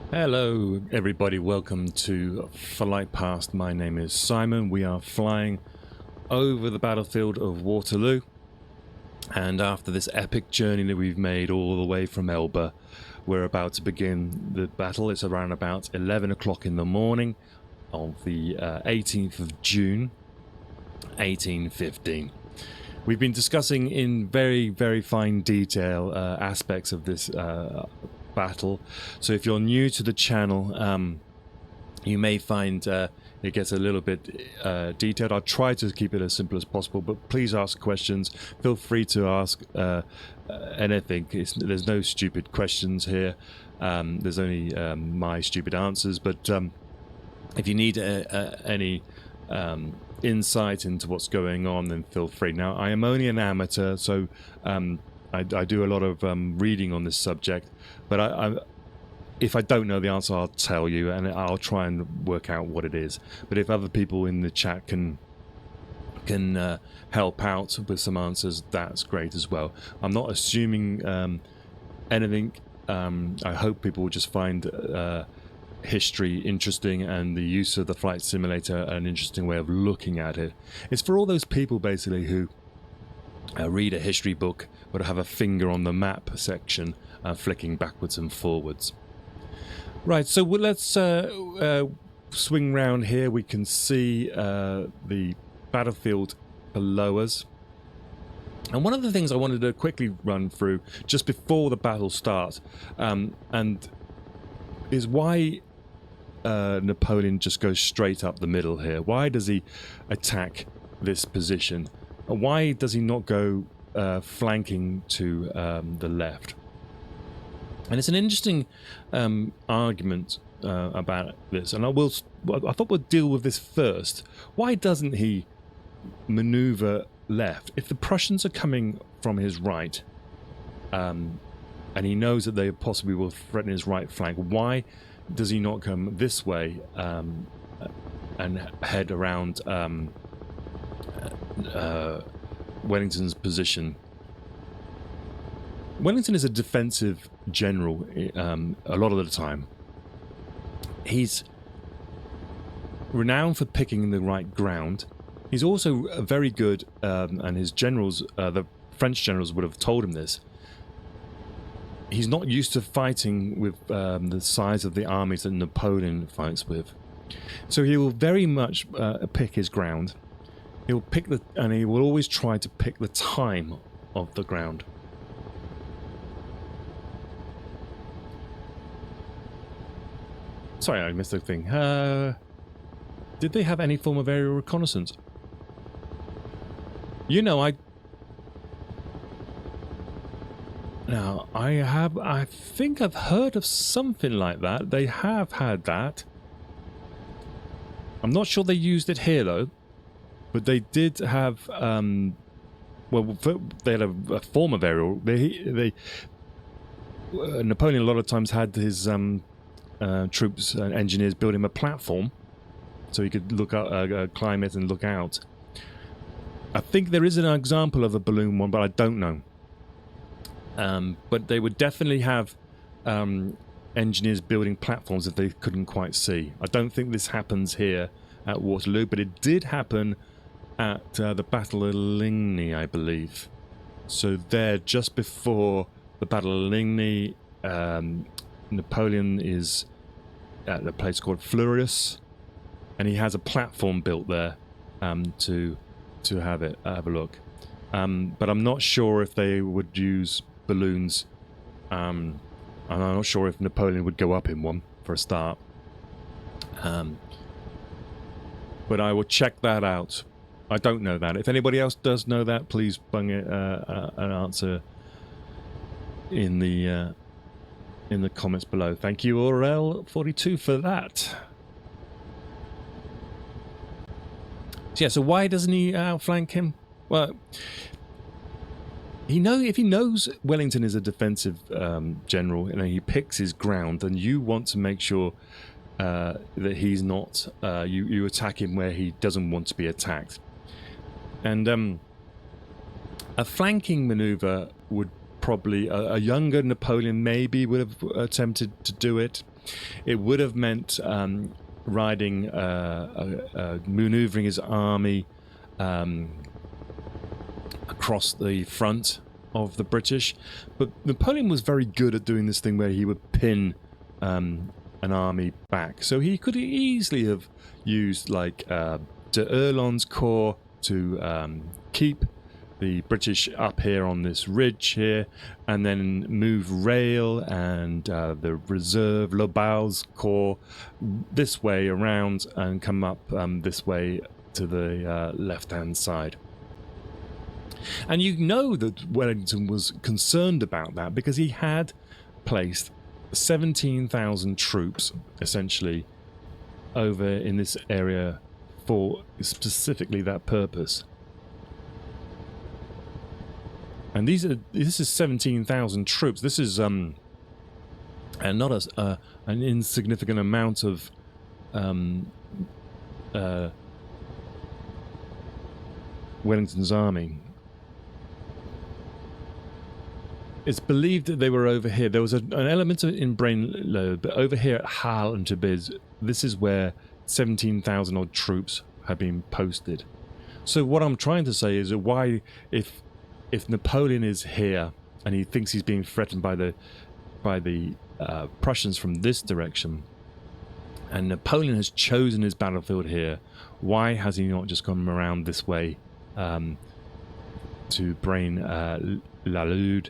Hello everybody, welcome to Flight Past. My name is Simon. We are flying over the battlefield of Waterloo, and after this epic journey that we've made all the way from Elba, we're about to begin the battle. It's around about 11 o'clock in the morning of the 18th of June 1815. We've been discussing in very fine detail aspects of this battle, so if you're new to the channel, you may find it gets a little bit detailed. I'll try to keep it as simple as possible, but please ask questions. Feel free to ask anything. There's no stupid questions here. There's only my stupid answers, but if you need any insight into what's going on, then feel free. Now, I am only an amateur, so I do a lot of reading on this subject, but if I don't know the answer, I'll tell you, and I'll try and work out what it is. But if other people in the chat can help out with some answers, that's great as well. I'm not assuming anything. I hope people will just find history interesting and the use of the flight simulator an interesting way of looking at it. It's for all those people basically who read a history book but have a finger on the map section, flicking backwards and forwards. Right, so let's swing round here. We can see the battlefield below us. And one of the things I wanted to quickly run through just before the battle starts, and is why Napoleon just goes straight up the middle here. Why does he attack this position? Why does he not go flanking to the left? And it's an interesting argument about this, and I thought we'd deal with this first. Why doesn't he maneuver left? If the Prussians are coming from his right, and he knows that they possibly will threaten his right flank, why does he not come this way and head around Wellington's position? Wellington is a defensive general a lot of the time. He's renowned for picking the right ground. He's also very good, and his generals, the French generals would have told him this, he's not used to fighting with the size of the armies that Napoleon fights with. So he will very much pick his ground. He'll pick and he will always try to pick the time of the ground. Sorry, I missed a thing. Did they have any form of aerial reconnaissance? You know, I think I've heard of something like that. They have had that. I'm not sure they used it here though, but they did have. Well, they had a form of aerial. Napoleon a lot of times had his troops and engineers build him a platform so he could look out, climb it and look out. I think there is an example of a balloon one, but I don't know. But they would definitely have engineers building platforms if they couldn't quite see. I don't think this happens here at Waterloo, but it did happen at the Battle of Ligny, I believe. So there, just before the Battle of Ligny, Napoleon is at a place called Fleurus, and he has a platform built there to have a look. But I'm not sure if they would use balloons. And I'm not sure if Napoleon would go up in one for a start. But I will check that out. I don't know that. If anybody else does know that, please bung it an answer in the comments below. Thank you, Aurel42, for that. So yeah, so why doesn't he outflank him? Well, if he knows Wellington is a defensive general, and he picks his ground, then you want to make sure that he's not. You attack him where he doesn't want to be attacked. And a flanking maneuver would probably, a younger Napoleon maybe would have attempted to do it. It would have meant riding, maneuvering his army across the front of the British. But Napoleon was very good at doing this thing where he would pin an army back. So he could easily have used like de Erlon's corps to keep the British up here on this ridge here, and then move Rail and the reserve Lobau's corps this way around and come up this way to the left-hand side. And you know that Wellington was concerned about that because he had placed 17,000 troops essentially over in this area for specifically that purpose. And this is 17,000 troops. This is and not an insignificant amount of Wellington's army. It's believed that they were over here. There was an element in Brainload, but over here at Hal and Tabriz, this is where 17,000 odd troops have been posted. So what I'm trying to say is that why, if Napoleon is here and he thinks he's being threatened by the Prussians from this direction, and Napoleon has chosen his battlefield here, why has he not just come around this way to Braine-l'Alleud?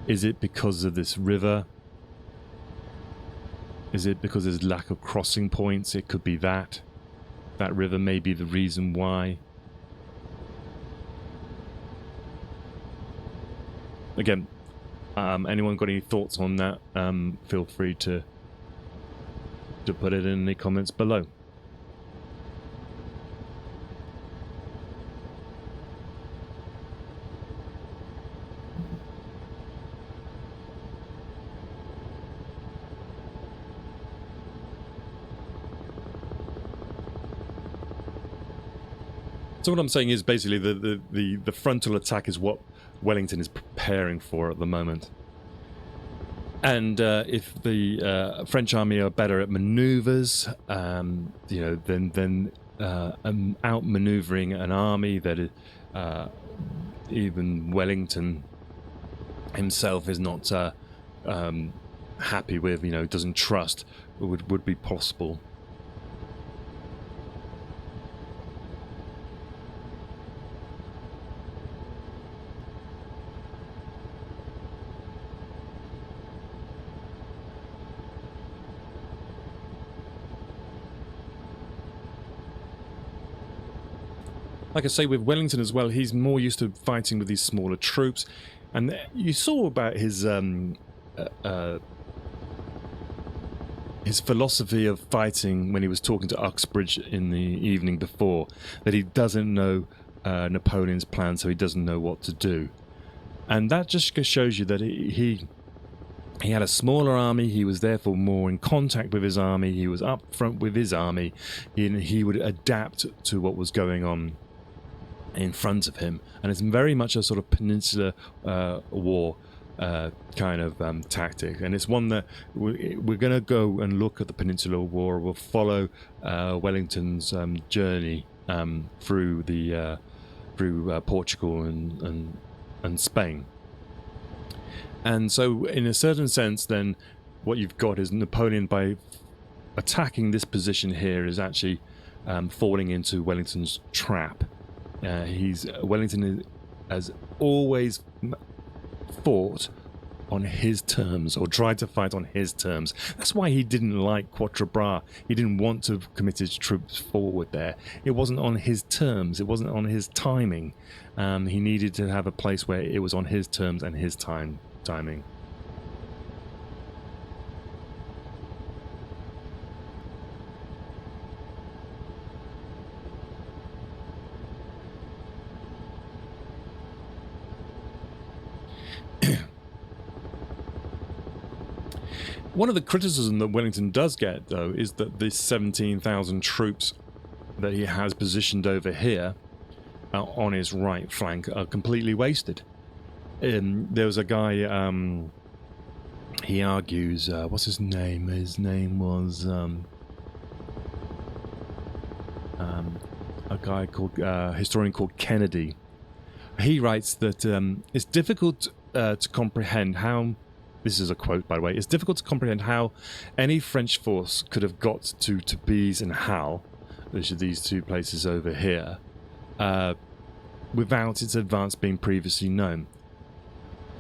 Is it because of this river? Is it because there's lack of crossing points? It could be that. That river may be the reason why. Again, anyone got any thoughts on that? Feel free to put it in the comments below. So what I'm saying is basically the frontal attack is what Wellington is preparing for at the moment. And if the French army are better at maneuvers, then outmaneuvering an army that even Wellington himself is not happy with, doesn't trust, would be possible. Like I say, with Wellington as well, he's more used to fighting with these smaller troops. And you saw about his philosophy of fighting when he was talking to Uxbridge in the evening before, that he doesn't know Napoleon's plan, so he doesn't know what to do. And that just shows you that he had a smaller army. He was therefore more in contact with his army. He was up front with his army. He would adapt to what was going on in front of him, and it's very much a sort of peninsular war kind of tactic, and it's one that we're going to go and look at the Peninsular War. We'll follow Wellington's journey through Portugal and Spain. And so in a certain sense then what you've got is Napoleon, by attacking this position here, is actually falling into Wellington's trap. Wellington has always fought on his terms, or tried to fight on his terms. That's why he didn't like Quatre Bras. He didn't want to commit his troops forward there. It wasn't on his terms. It wasn't on his timing. He needed to have a place where it was on his terms and his timing. One of the criticism that Wellington does get, though, is that this 17,000 troops that he has positioned over here on his right flank are completely wasted. There was a guy, he argues, what's his name? His name was a guy called historian called Kennedy. He writes that it's difficult to comprehend how. This is a quote, by the way. It's difficult to comprehend how any French force could have got to Tabriz and Hal, which are these two places over here, without its advance being previously known.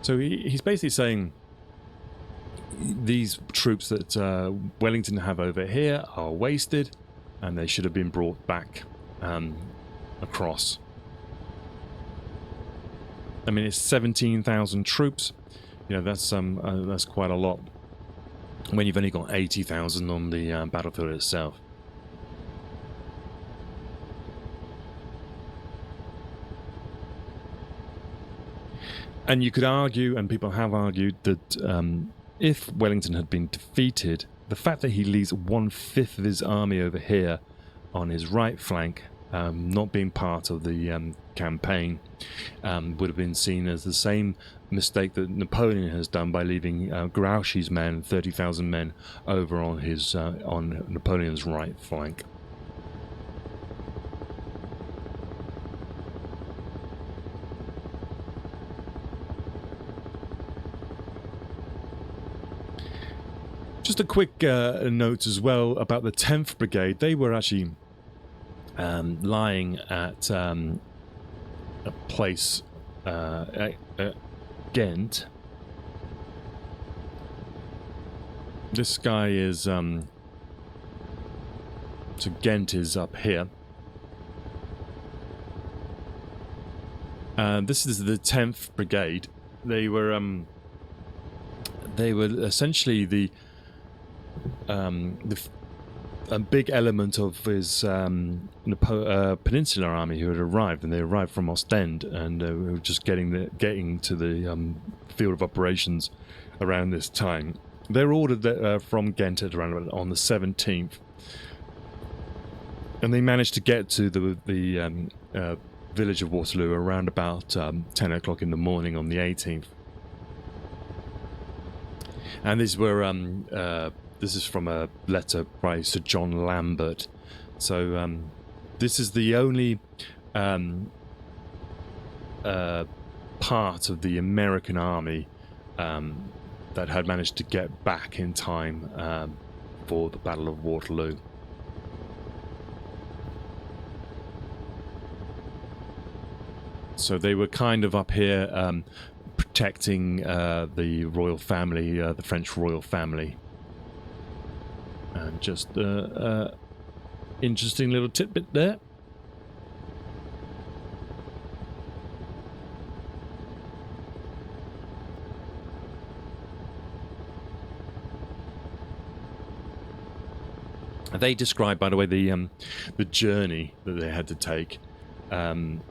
So he's basically saying these troops that Wellington have over here are wasted, and they should have been brought back across. I mean, it's 17,000 troops. You know, that's quite a lot when you've only got 80,000 on the battlefield itself. And you could argue, and people have argued, that if Wellington had been defeated, the fact that he leaves 1/5 of his army over here on his right flank, not being part of the campaign, would have been seen as the same mistake that Napoleon has done by leaving Grouchy's men, 30,000 men, over on his on Napoleon's right flank. Just a quick note as well about the 10th Brigade. They were actually lying at a place at Ghent. This guy is so Ghent is up here. This is the 10th Brigade. They were essentially a big element of his Peninsular Army who had arrived, and they arrived from Ostend, and were just getting to the field of operations around this time. They were ordered from Ghent at around on the 17th, and they managed to get to the village of Waterloo around about 10 o'clock in the morning on the 18th. And these were this is from a letter by Sir John Lambert. So this is the only part of the American army that had managed to get back in time for the Battle of Waterloo. So they were kind of up here protecting the royal family, the French royal family. And just interesting little tidbit there. They describe, by the way, the journey that they had to take, and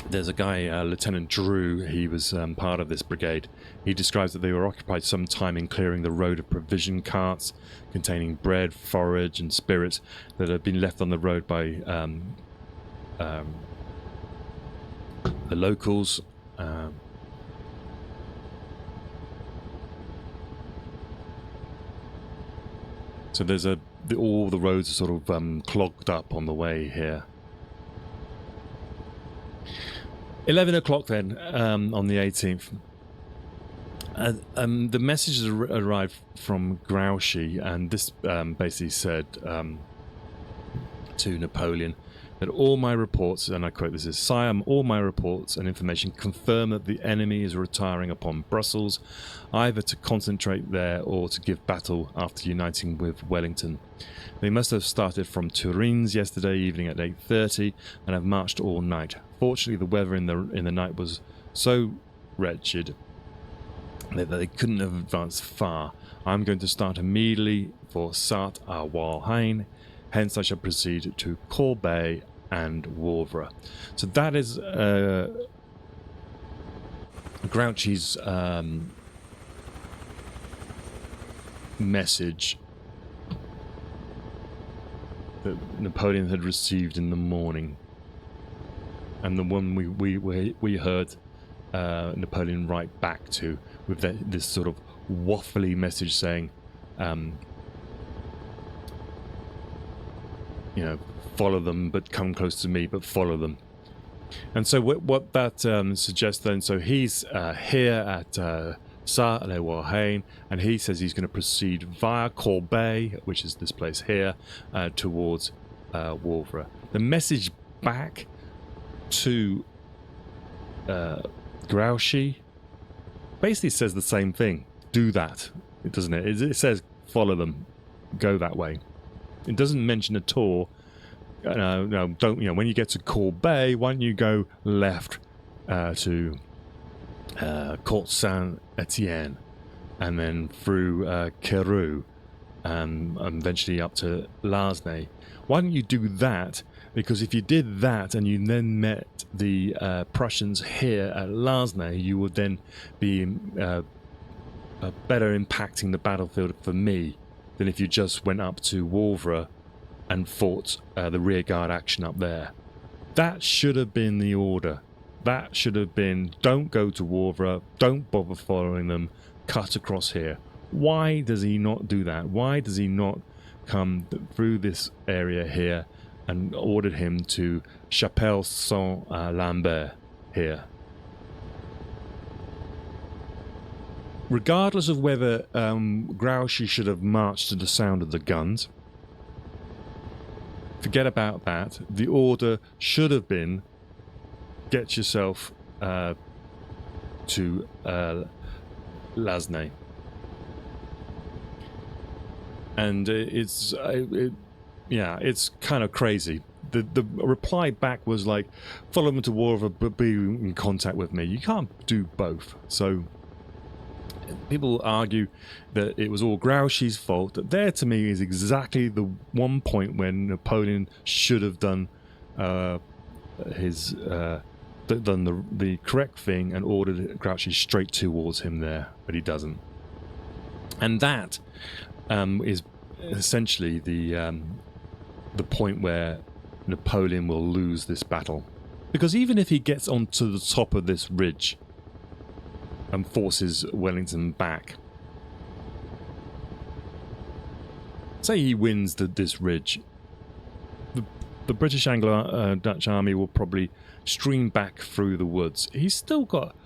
there's a guy, Lieutenant Drew. He was part of this brigade. He describes that they were occupied some time in clearing the road of provision carts containing bread, forage, and spirits that had been left on the road by the locals. So there's all the roads are sort of clogged up on the way here. 11 o'clock then, on the 18th. The messages arrived from Grouchy, and this basically said to Napoleon that all my reports, and I quote, this is, "Sire, all my reports and information confirm that the enemy is retiring upon Brussels, either to concentrate there or to give battle after uniting with Wellington. They must have started from Turin yesterday evening at 8:30 and have marched all night. Fortunately, the weather in the night was so wretched that they couldn't have advanced far. I'm going to start immediately for Sarthe-à-Walhain. Hence, I shall proceed to Corbeil and Wavre." So that is Grouchy's message that Napoleon had received in the morning, and the one we heard Napoleon write back to with this sort of waffly message saying, you know, follow them, but come close to me, but follow them. And so what that suggests then, so he's here at Sa-le-Warhain, and he says he's going to proceed via Corbeil, which is this place here, towards Wavre. The message back to Grouchy basically says the same thing. Do that, doesn't it? It says follow them, go that way. It doesn't mention at all. No, don't. You know, when you get to Corbeil, why don't you go left to Côte Saint-Etienne, and then through Keru, and eventually up to Lasnay. Why don't you do that? Because if you did that and you then met the Prussians here at Lasnay, you would then be better impacting the battlefield for me than if you just went up to Wavre and fought the rearguard action up there. That should have been the order. That should have been, don't go to Wavre, don't bother following them, cut across here. Why does he not do that? Why does he not come through this area here and ordered him to Chapelle Saint-Lambert here? Regardless of whether Grouchy should have marched to the sound of the guns, forget about that. The order should have been, get yourself to Lasnay. And it's kind of crazy. The reply back was like, follow them to Wavre, but be in contact with me. You can't do both. So people argue that it was all Grouchy's fault. That there, to me, is exactly the one point when Napoleon should have done the correct thing and ordered Grouchy straight towards him there, but he doesn't. And that is essentially the point where Napoleon will lose this battle, because even if he gets onto the top of this ridge and forces Wellington back, say he wins this ridge, the British Anglo-Dutch army will probably stream back through the woods. He's still got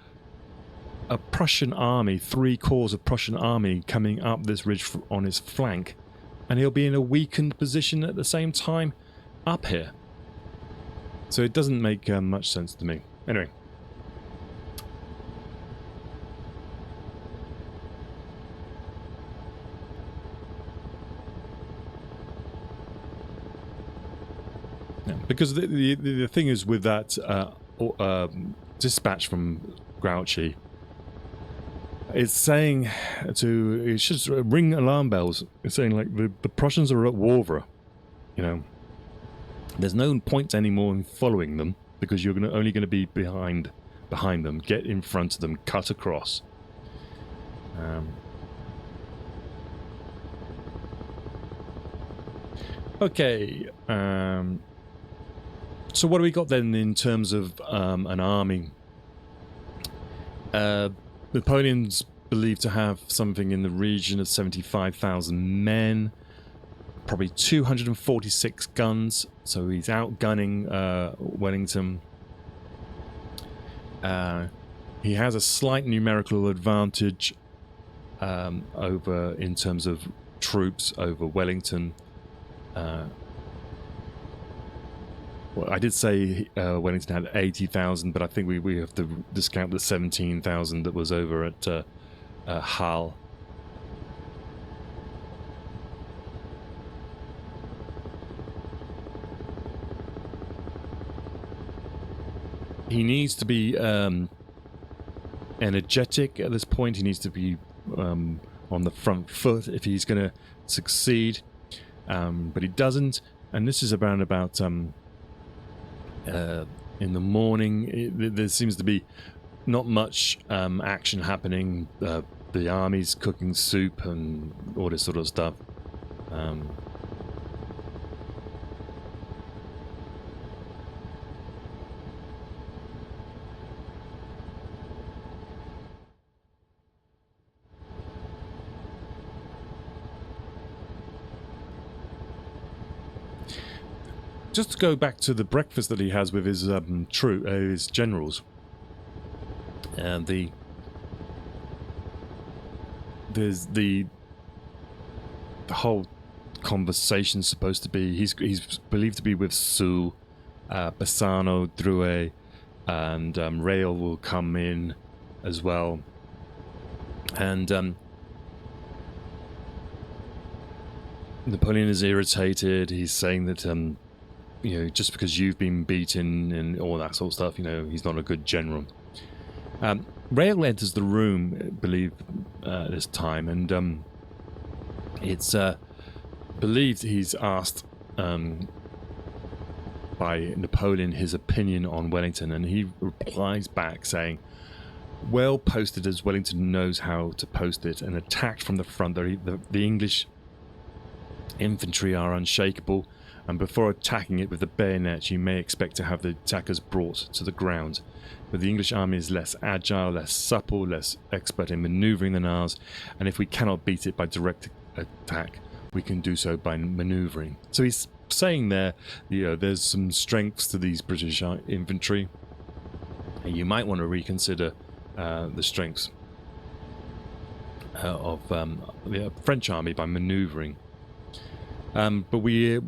a Prussian army, 3 corps of Prussian army coming up this ridge on his flank, and he'll be in a weakened position at the same time up here. So it doesn't make much sense to me. Anyway. Yeah, because the thing is with that dispatch from Grouchy, it's saying it should ring alarm bells. It's saying like the Prussians are at Wavre, you know. There's no point anymore in following them because you're only going to be behind them. Get in front of them, cut across. Okay. So what do we got then in terms of an army? Napoleon's believed to have something in the region of 75,000 men, probably 246 guns, so he's outgunning Wellington. He has a slight numerical advantage over, in terms of troops, over Wellington. Well, I did say Wellington had 80,000, but I think we have to discount the 17,000 that was over at Hull. He needs to be energetic at this point. He needs to be on the front foot if he's going to succeed. But he doesn't. And this is around about in the morning. There seems to be not much action happening. The army's cooking soup and all this sort of stuff. just to go back to the breakfast that he has with his his generals, and there's the whole conversation supposed to be he's believed to be with Sue, Bassano, Drouet, and Rail will come in as well, and Napoleon is irritated. He's saying that just because you've been beaten and all that sort of stuff, he's not a good general. Rail enters the room, I believe, this time, and it's believed he's asked by Napoleon his opinion on Wellington, and he replies back saying, well posted as Wellington knows how to post it, and attacked from the front. The English infantry are unshakable, and before attacking it with the bayonet you may expect to have the attackers brought to the ground. But the English army is less agile, less supple, less expert in manoeuvring than ours, and if we cannot beat it by direct attack, we can do so by manoeuvring. So he's saying there, there's some strengths to these British infantry, and you might want to reconsider the strengths of the French army by manoeuvring. But we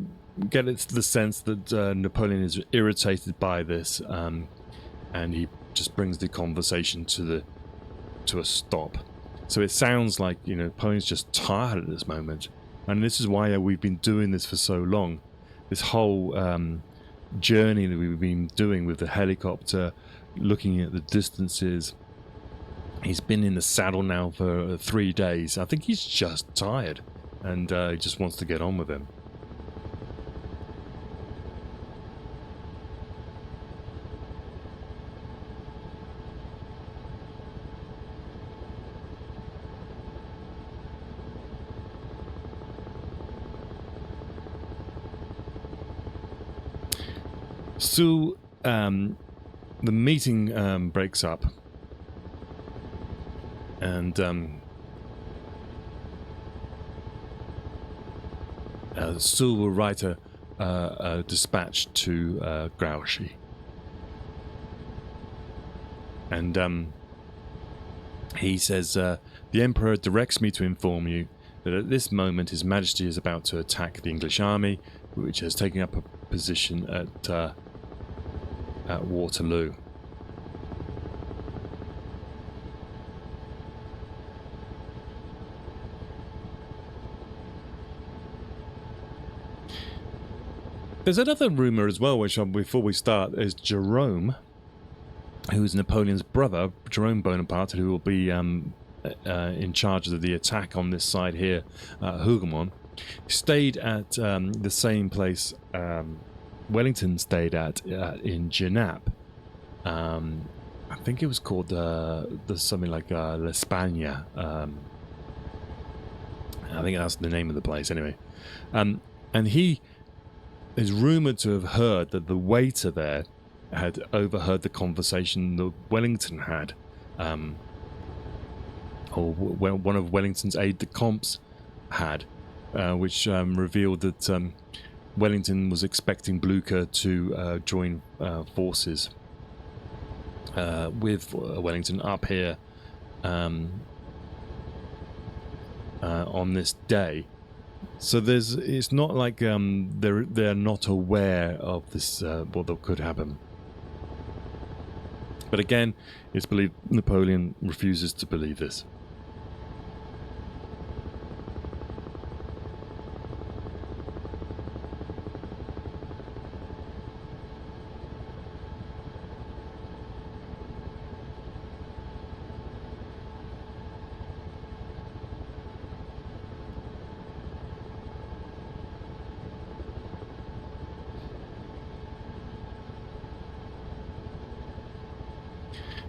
get the sense that Napoleon is irritated by this, and he just brings the conversation to a stop. So it sounds like Napoleon's just tired at this moment, and this is why we've been doing this for so long. This whole journey that we've been doing with the helicopter, looking at the distances. He's been in the saddle now for 3 days. I think he's just tired, and he just wants to get on with him. So the meeting breaks up, and Sue will write a dispatch to Grouchy, and he says, the Emperor directs me to inform you that at this moment His Majesty is about to attack the English army, which has taken up a position at Waterloo. There's another rumour as well, which before we start, is Jerome, who's Napoleon's brother, Jerome Bonaparte, who will be in charge of the attack on this side here, Hougoumont, stayed at the same place Wellington stayed at in Genappe. I think it was called something like L'Espagne. I think that's the name of the place anyway. And he is rumoured to have heard that the waiter there had overheard the conversation that Wellington had, or one of Wellington's aides-de-camp had, which revealed that Wellington was expecting Blucher to join forces with Wellington up here on this day. So it's not like they're not aware of this, what that could happen. But again, it's believed Napoleon refuses to believe this.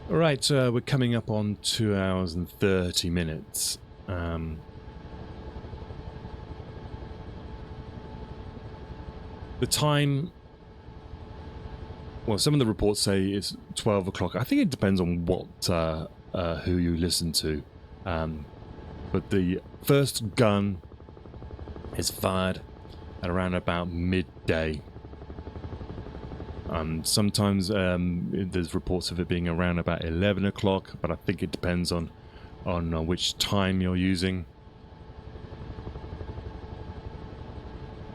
Right, we're coming up on 2 hours and 30 minutes. The time, well, some of the reports say it's 12 o'clock. I think it depends on what who you listen to. But the first gun is fired at around about midday. Sometimes there's reports of it being around about 11 o'clock, but I think it depends on which time you're using.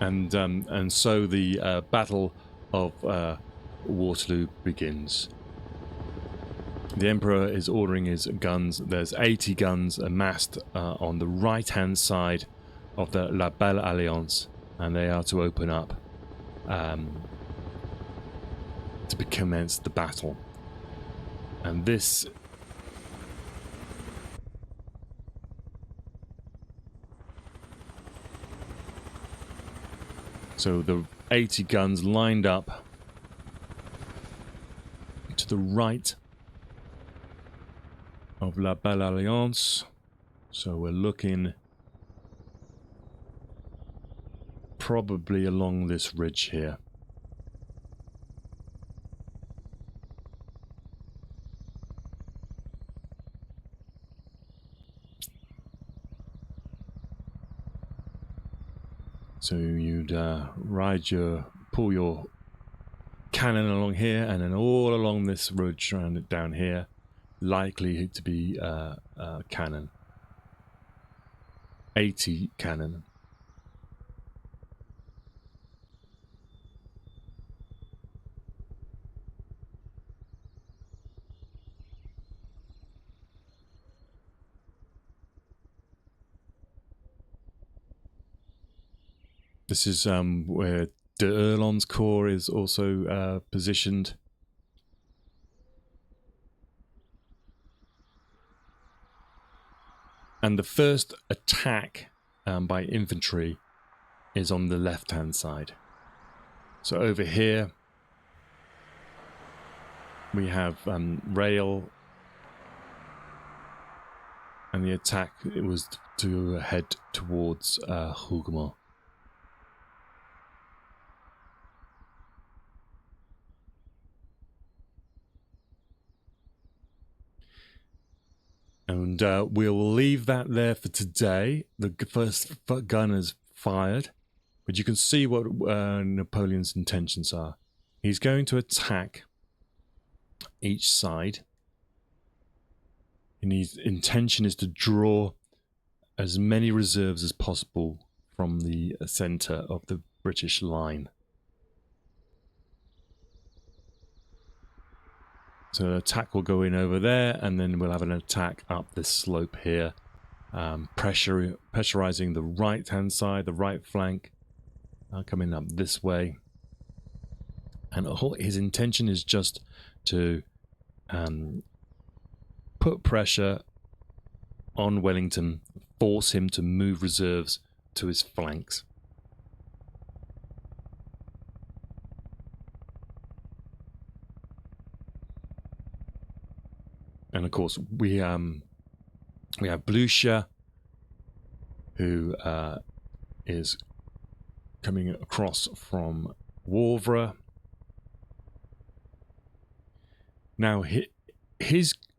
And so the Battle of Waterloo begins. The Emperor is ordering his guns. There's 80 guns amassed on the right-hand side of the La Belle Alliance, and they are to open up to commence the battle. And this so the 80 guns lined up to the right of La Belle Alliance. So we're looking probably along this ridge here. So you'd pull your cannon along here, and then all along this ridge around it down here, likely to be cannon. 80 cannon. This is where de Erlon's corps is also positioned. And the first attack by infantry is on the left-hand side. So over here we have rail, and the attack it was to head towards Hougoumont. And we'll leave that there for today. The first gun is fired, but you can see what Napoleon's intentions are. He's going to attack each side, and his intention is to draw as many reserves as possible from the center of the British line. So an attack will go in over there, and then we'll have an attack up this slope here, pressurizing the right-hand side, the right flank, coming up this way. And his intention is just to put pressure on Wellington, force him to move reserves to his flanks. And of course, we have Blucher, who is coming across from Wavre. Now,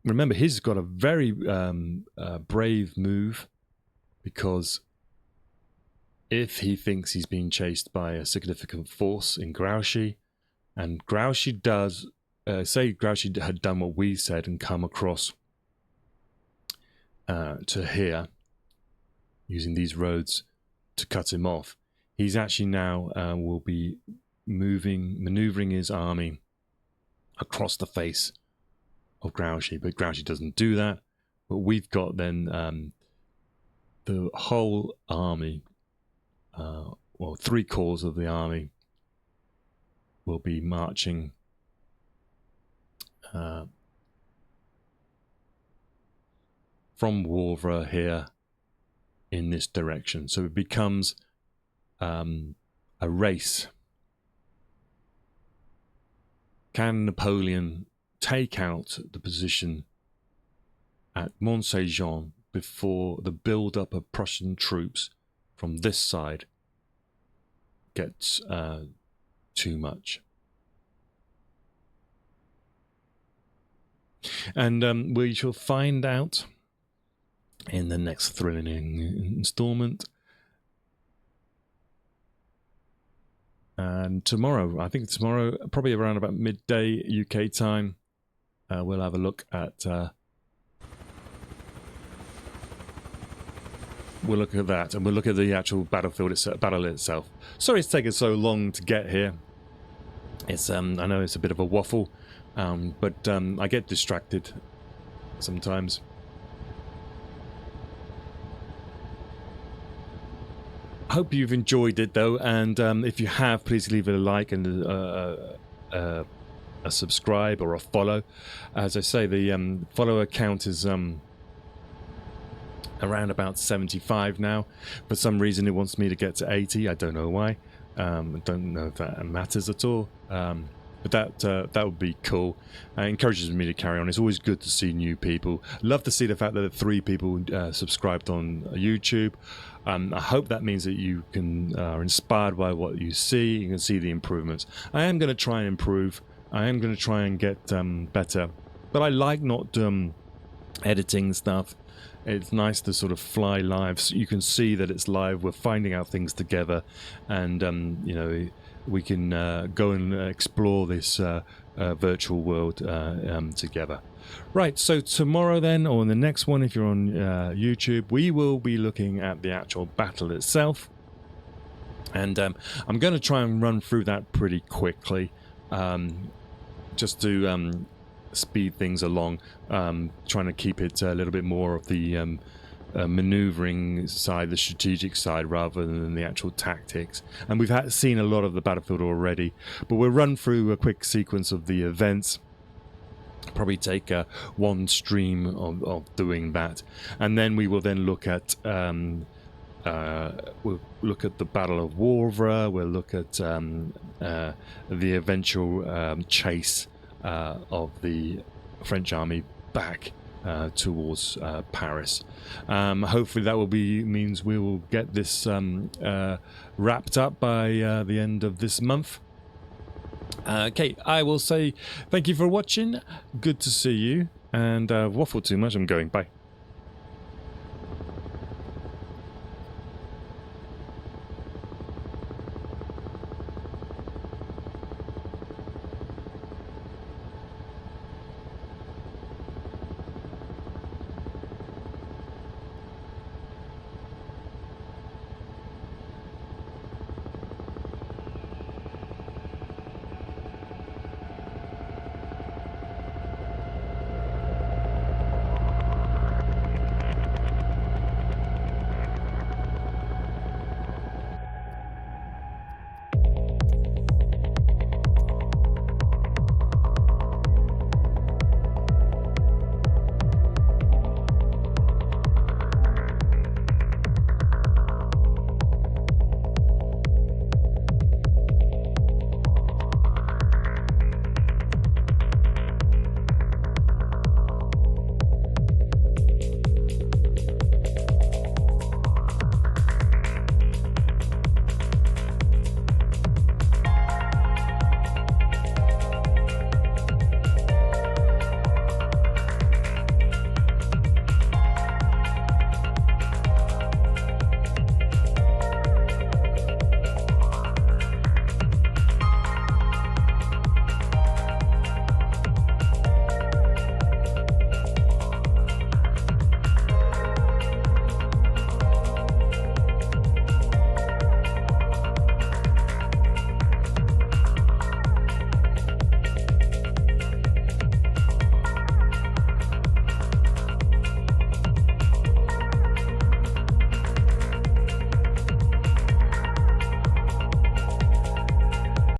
remember, he's got a very brave move, because if he thinks he's being chased by a significant force in Grouchy, and Grouchy does. Say Grouchy had done what we said and come across to here using these roads to cut him off. He's actually now will be maneuvering his army across the face of Grouchy, but Grouchy doesn't do that. But we've got then the whole army, well, 3 corps of the army will be marching from Wavre here in this direction. So it becomes a race. Can Napoleon take out the position at Mont-Saint-Jean before the build-up of Prussian troops from this side gets too much? And we shall find out in the next thrilling installment. And tomorrow, I think tomorrow, probably around about midday UK time, we'll have a look at we'll look at that, and we'll look at the actual battlefield battle itself. Sorry it's taken so long to get here. It's I know it's a bit of a waffle, but I get distracted sometimes. Hope you've enjoyed it though, and if you have, please leave it a like and a subscribe or a follow. As I say, the follower count is around about 75 now. For some reason it wants me to get to 80. I don't know why. I don't know if that matters at all. But that would be cool. It encourages me to carry on. It's always good to see new people. Love to see the fact that 3 people subscribed on YouTube. I hope that means that you are inspired by what you see. You can see the improvements. I am going to try and improve. I am going to try and get better. But I like not editing stuff. It's nice to sort of fly live, so you can see that it's live. We're finding out things together, and you know, we can go and explore this virtual world together. Right, so tomorrow then, or in the next one, if you're on YouTube, we will be looking at the actual battle itself, and I'm going to try and run through that pretty quickly, just to speed things along, trying to keep it a little bit more of the maneuvering side, the strategic side, rather than the actual tactics. And we've seen a lot of the battlefield already, but we'll run through a quick sequence of the events. Probably take one stream of doing that, and then we will then look at we'll look at the Battle of Wavre. We'll look at the eventual chase of the French army back towards Paris. Hopefully that will means we will get this wrapped up by the end of this month. Okay, I will say thank you for watching. Good to see you, and waffle too much. I'm going. Bye.